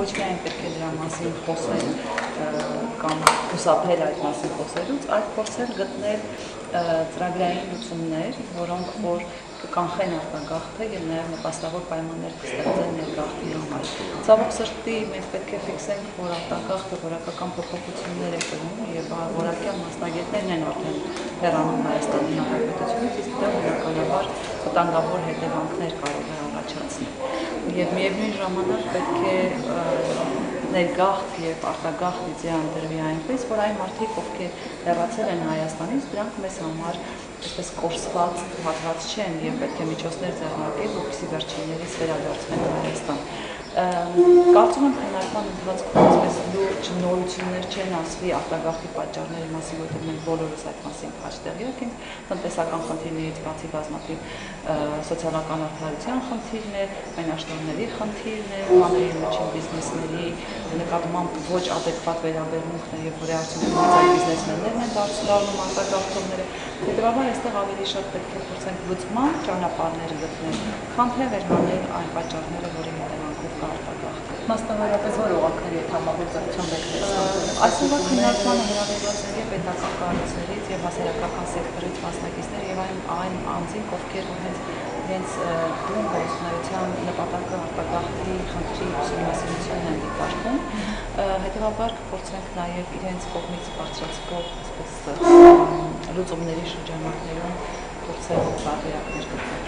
Ոչ միայն պետք է դրա մասին խոսել կամ խուսափել այդ մասին խոսելուց, այլ փորձել գտնել ծրագրային լուծումներ, որոնք որ կկանխեն արտագաղթը եւ նաեւ նպաստավոր պայմաններ կստեղծեն ներգաղթի համար։ Ցավոք սրտի մենք պետք է ֆիքսենք, որ արտագաղթը որակական փոփոխություններ է կրում եւ որակյալ մասնագետներն են արդեն հեռանում Հայաստանի Հանրապետությունից, իսկ դա բնականաբար վտանգավոր հետևանքներ կարող է առաջացնել։ Եվ միևնույն ժամանակ պետք է ներգաղթ եւ արտագաղթ իդեան դրվի այնպես, որ այն մարդիկ, ովքեր հեռացել են Հայաստանից, դրանք մեզ համար այսպես կորսված հատված չեն եւ պետք է միջոցներ ձեռնարկել, որպեսզի վերջիններիս վերադարձվեն Հայաստան։ Կարծում եմ քննարկման ընթացքում այսպես լուրջ նորություններ չեն ասվի արտագաղթի պատճառների մասին, որտեղ մենք բոլորս այդ մասին հաշտեղյակ ենք, տնտեսական խնդիրներից բացի բազմաթիվ սոցիալական արդարության խնդիրներ, մենաշնորհների խնդիրներ, մանրի միջին բիզնեսների նկատմամբ ոչ adekvat վերաբերմունքներ եւ որի արդյունքում այդ բիզնեսմեններն են դառնում արտագաղթողները։ Հետևաբար այստեղ ավելի շատ պետք է փորձենք լուծման ճանապարհներ գտնել, քան թե վերհանել այն պատճառները, որի հետևանքով կա արտագաղթ։ Մասնավորապես որ ուղղակի համագործակցություն եք Այսօրվա քննարկմանը հրավիրված են եւ պետական կառույցներից եւ հասարակական սեկտորից մասնակիցներ եւ այն անձինք, ովքեր հենց բուն գործունեության նպատակը արտագաղթի խնդրի ուսումնասիրությունն են դիտարկում, հետևաբար կփորձենք նաեւ իրենց կողմից բարձրացվող այսպես լուծումների շրջանակներում փորձել տարբերակներ գտնել։